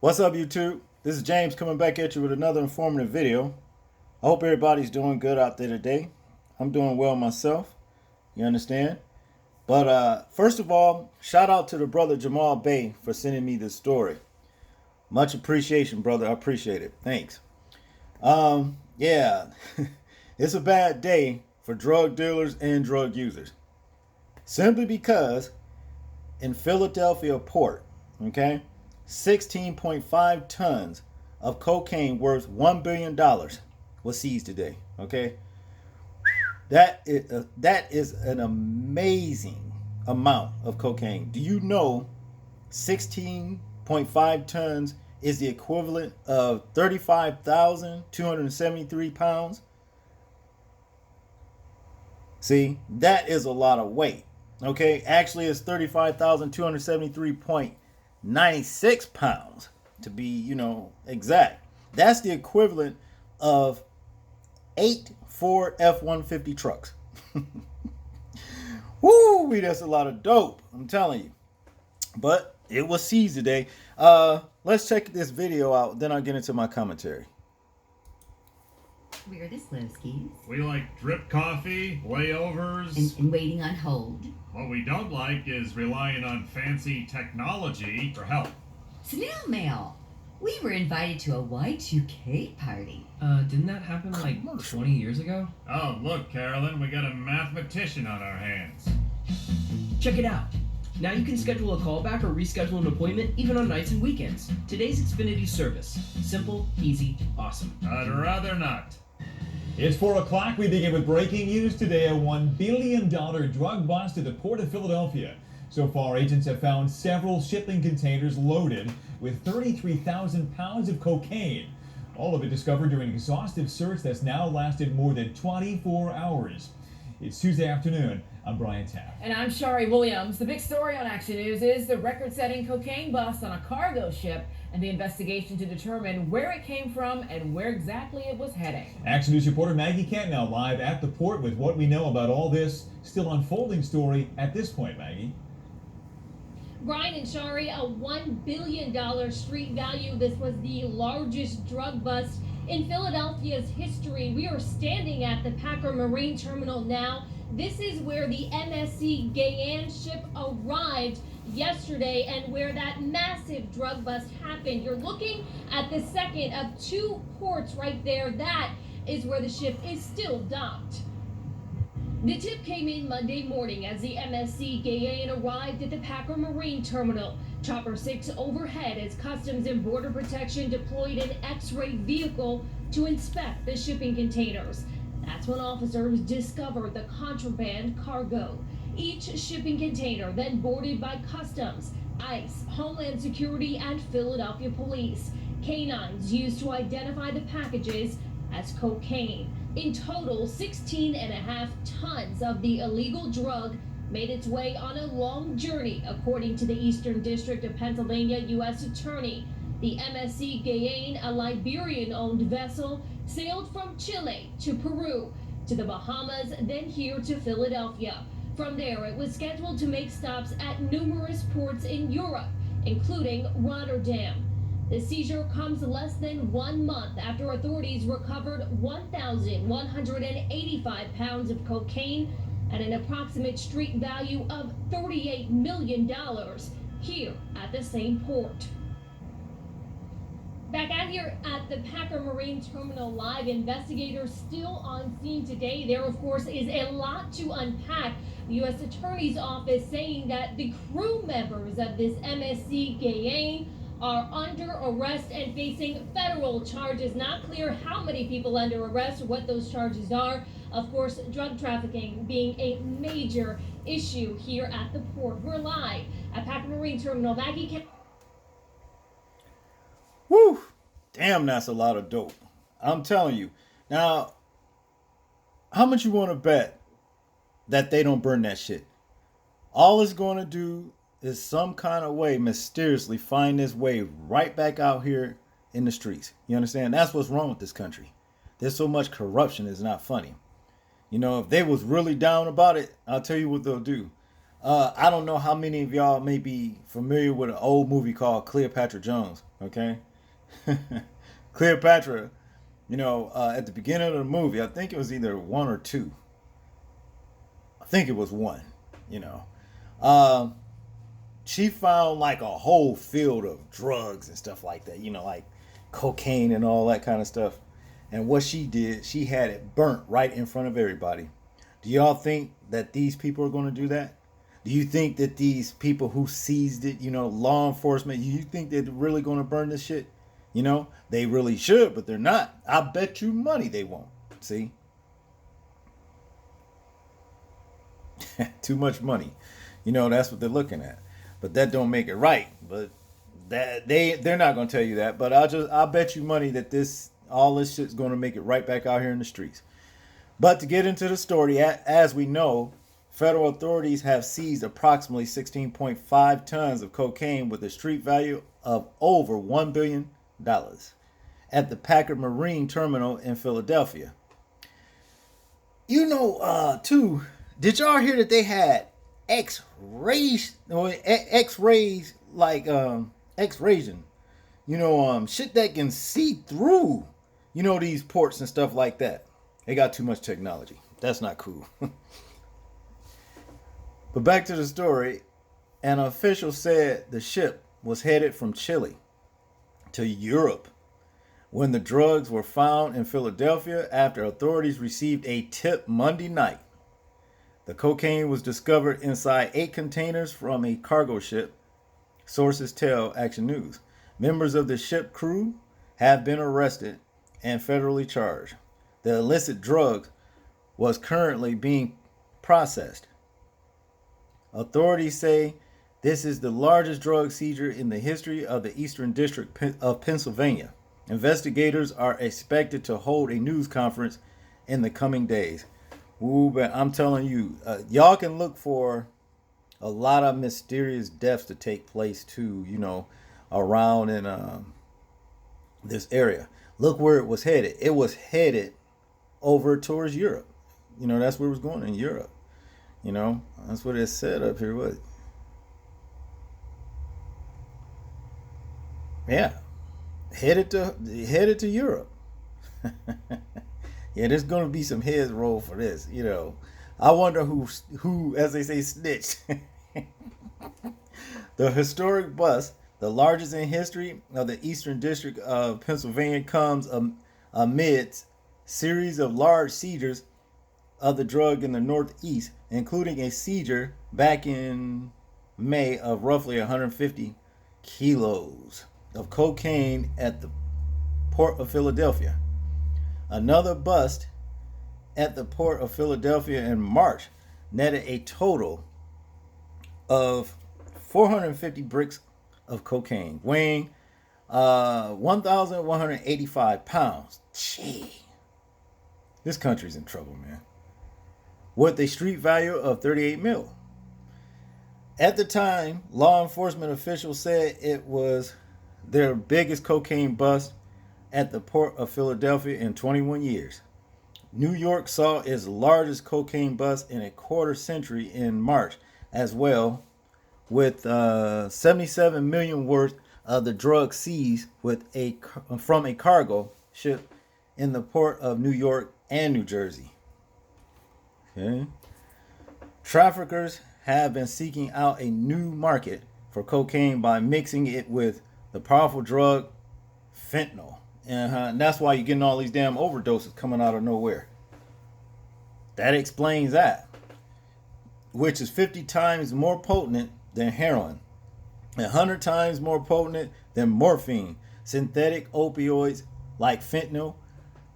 What's up, YouTube? This is James coming back at you with another informative video. I hope everybody's doing good out there today. I'm doing well myself. You understand? But first of all, shout out to the brother Jamal Bay for sending me this story. Much appreciation, brother. I appreciate it. Thanks. Yeah, it's a bad day for drug dealers and drug users. Simply because in Philadelphia port, okay, 16.5 tons of cocaine worth $1 billion was seized today. Okay, that is an amazing amount of cocaine. Do you know 16.5 tons is the equivalent of 35,273 pounds? See, that is a lot of weight. Okay, actually, it's 35,273.96 pounds to be, exact. That's the equivalent of 8 Ford F-150 trucks. Woo, that's a lot of dope. I'm telling you. But it was seized today. Let's check this video out. Then I'll get into my commentary. Weirdest Lowskis. We like drip coffee, layovers. And waiting on hold. What we don't like is relying on fancy technology for help. Snail mail. We were invited to a Y2K party. Didn't that happen like 20 years ago? Oh, look, Carolyn, we got a mathematician on our hands. Check it out. Now you can schedule a callback or reschedule an appointment even on nights and weekends. Today's Xfinity service. Simple, easy, awesome. I'd rather not. It's 4 o'clock. We begin with breaking news today. A $1 billion drug bust at the Port of Philadelphia. So far, agents have found several shipping containers loaded with 33,000 pounds of cocaine. All of it discovered during an exhaustive search that's now lasted more than 24 hours. It's Tuesday afternoon. I'm Brian Taft. And I'm Shari Williams. The big story on Action News is the record-setting cocaine bust on a cargo ship and the investigation to determine where it came from and where exactly it was heading. Action News reporter Maggie Kent now live at the port with what we know about all this still unfolding story at this point, Maggie. Brian and Shari, a $1 billion street value. This was the largest drug bust in Philadelphia's history. We are standing at the Packer Marine Terminal now. This is where the MSC Gayane ship arrived yesterday and where that massive drug bust happened. You're looking at the second of two ports right there. That is where the ship is still docked. The tip came in Monday morning as the MSC Gayane arrived at the Packer Marine Terminal. Chopper 6 overhead as Customs and Border Protection deployed an X-ray vehicle to inspect the shipping containers. That's when officers discovered the contraband cargo. Each shipping container then boarded by Customs, ICE, Homeland Security, and Philadelphia Police. Canines used to identify the packages as cocaine. In total, 16.5 tons of the illegal drug made its way on a long journey, according to the Eastern District of Pennsylvania U.S. Attorney. The MSC Gayane, a Liberian-owned vessel, sailed from Chile to Peru, to the Bahamas, then here to Philadelphia. From there, it was scheduled to make stops at numerous ports in Europe, including Rotterdam. The seizure comes less than 1 month after authorities recovered 1,185 pounds of cocaine at an approximate street value of $38 million here at the same port. Back out here at the Packer Marine Terminal live, investigators still on scene today. There, of course, is a lot to unpack. The U.S. Attorney's Office saying that the crew members of this MSC Gayane are under arrest and facing federal charges. Not clear how many people under arrest or what those charges are. Of course, drug trafficking being a major issue here at the port. We're live at Packer Marine Terminal. Maggie. Woo! Damn, that's a lot of dope. I'm telling you. Now, how much you want to bet that they don't burn that shit? All it's going to do is some kind of way mysteriously find its way right back out here in the streets. You understand? That's what's wrong with this country. There's so much corruption, it's not funny. You know, if they was really down about it, I'll tell you what they'll do. I don't know how many of y'all may be familiar with an old movie called Cleopatra Jones. Okay. Cleopatra, at the beginning of the movie, I think it was either one or two. I think it was one, you know. She found like a whole field of drugs and stuff like that, like cocaine and all that kind of stuff. And what she did, she had it burnt right in front of everybody. Do y'all think that these people are going to do that? Do you think that these people who seized it, law enforcement, you think they're really going to burn this shit? They really should, but they're not. I bet you money they won't. See? Too much money. That's what they're looking at. But that don't make it right. But they're not going to tell you that. But I'll bet you money that all this shit's going to make it right back out here in the streets. But to get into the story, as we know, federal authorities have seized approximately 16.5 tons of cocaine with a street value of over $1 billion at the Packard Marine Terminal in Philadelphia. Too, did y'all hear that they had X-rays, like X-rays, shit that can see through, these ports and stuff like that. They got too much technology. That's not cool. But back to the story. An official said the ship was headed from Chile to Europe when the drugs were found in Philadelphia after authorities received a tip Monday night. The cocaine was discovered inside 8 containers from a cargo ship, sources tell Action News. Members of the ship crew have been arrested and federally charged. The illicit drug was currently being processed. Authorities say this is the largest drug seizure in the history of the Eastern District of Pennsylvania. Investigators are expected to hold a news conference in the coming days. Ooh, but I'm telling you, y'all can look for a lot of mysterious deaths to take place too, around in this area. Look where it was headed. It was headed over towards Europe. That's where it was going, in Europe. That's what it said up here. What? Yeah, headed to Europe. Yeah, there's gonna be some heads roll for this. I wonder who, as they say, snitched. The historic bust, the largest in history of the Eastern District of Pennsylvania, comes amidst series of large seizures of the drug in the Northeast, including a seizure back in May of roughly 150 kilos of cocaine at the Port of Philadelphia. Another bust at the Port of Philadelphia in March netted a total of 450 bricks of cocaine, weighing 1,185 pounds. Gee, this country's in trouble, man. With a street value of 38 mil. At the time, law enforcement officials said it was their biggest cocaine bust at the Port of Philadelphia in 21 years. New York saw its largest cocaine bust in a quarter century in March as well, with 77 million worth of the drug seized from a cargo ship in the Port of New York and New Jersey. Okay. Traffickers have been seeking out a new market for cocaine by mixing it with the powerful drug fentanyl. And that's why you're getting all these damn overdoses coming out of nowhere. That explains that. Which is 50 times more potent than heroin, 100 times more potent than morphine. Synthetic opioids like fentanyl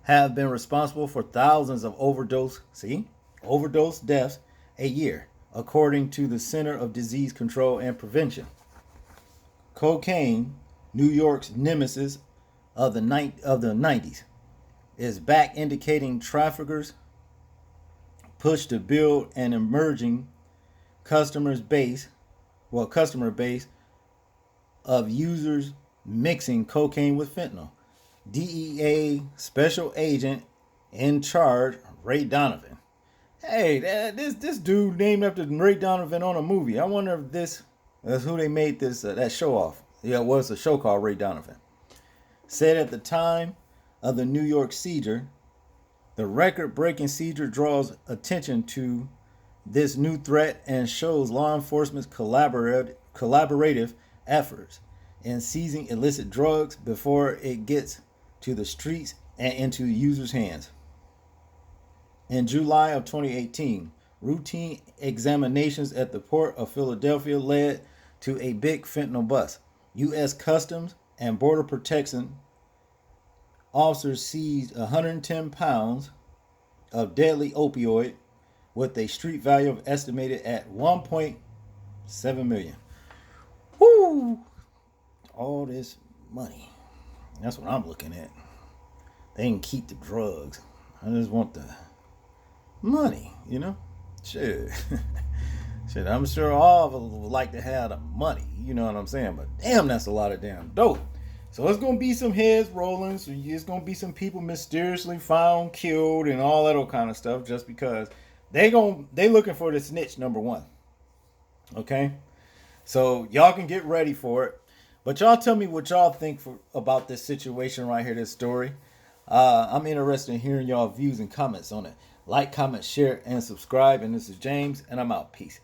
have been responsible for thousands of overdose deaths a year, according to the Center of Disease Control and Prevention. Cocaine, New York's nemesis of the 90s, is back, indicating traffickers push to build an emerging customer base of users mixing cocaine with fentanyl. DEA special agent in charge, Ray Donovan. Hey, this dude named after Ray Donovan on a movie. I wonder if this is who they made this that show off. Yeah, it was a show called Ray Donovan. Said at the time of the New York seizure, the record-breaking seizure draws attention to this new threat and shows law enforcement's collaborative efforts in seizing illicit drugs before it gets to the streets and into users' hands. In July of 2018, routine examinations at the Port of Philadelphia led to a big fentanyl bust. U.S. Customs and Border Protection officers seized 110 pounds of deadly opioid with a street value of estimated at 1.7 million. Woo! All this money. That's what I'm looking at. They can keep the drugs. I just want the money, you know? Shit. Shit, I'm sure all of us would like to have the money, you know what I'm saying? But damn, that's a lot of damn dope. So it's going to be some heads rolling. So it's going to be some people mysteriously found, killed, and all that kind of stuff just because they looking for the snitch number one. Okay? So y'all can get ready for it. But y'all tell me what y'all think about this situation right here, this story. I'm interested in hearing y'all views and comments on it. Like, comment, share, and subscribe. And this is James, and I'm out. Peace.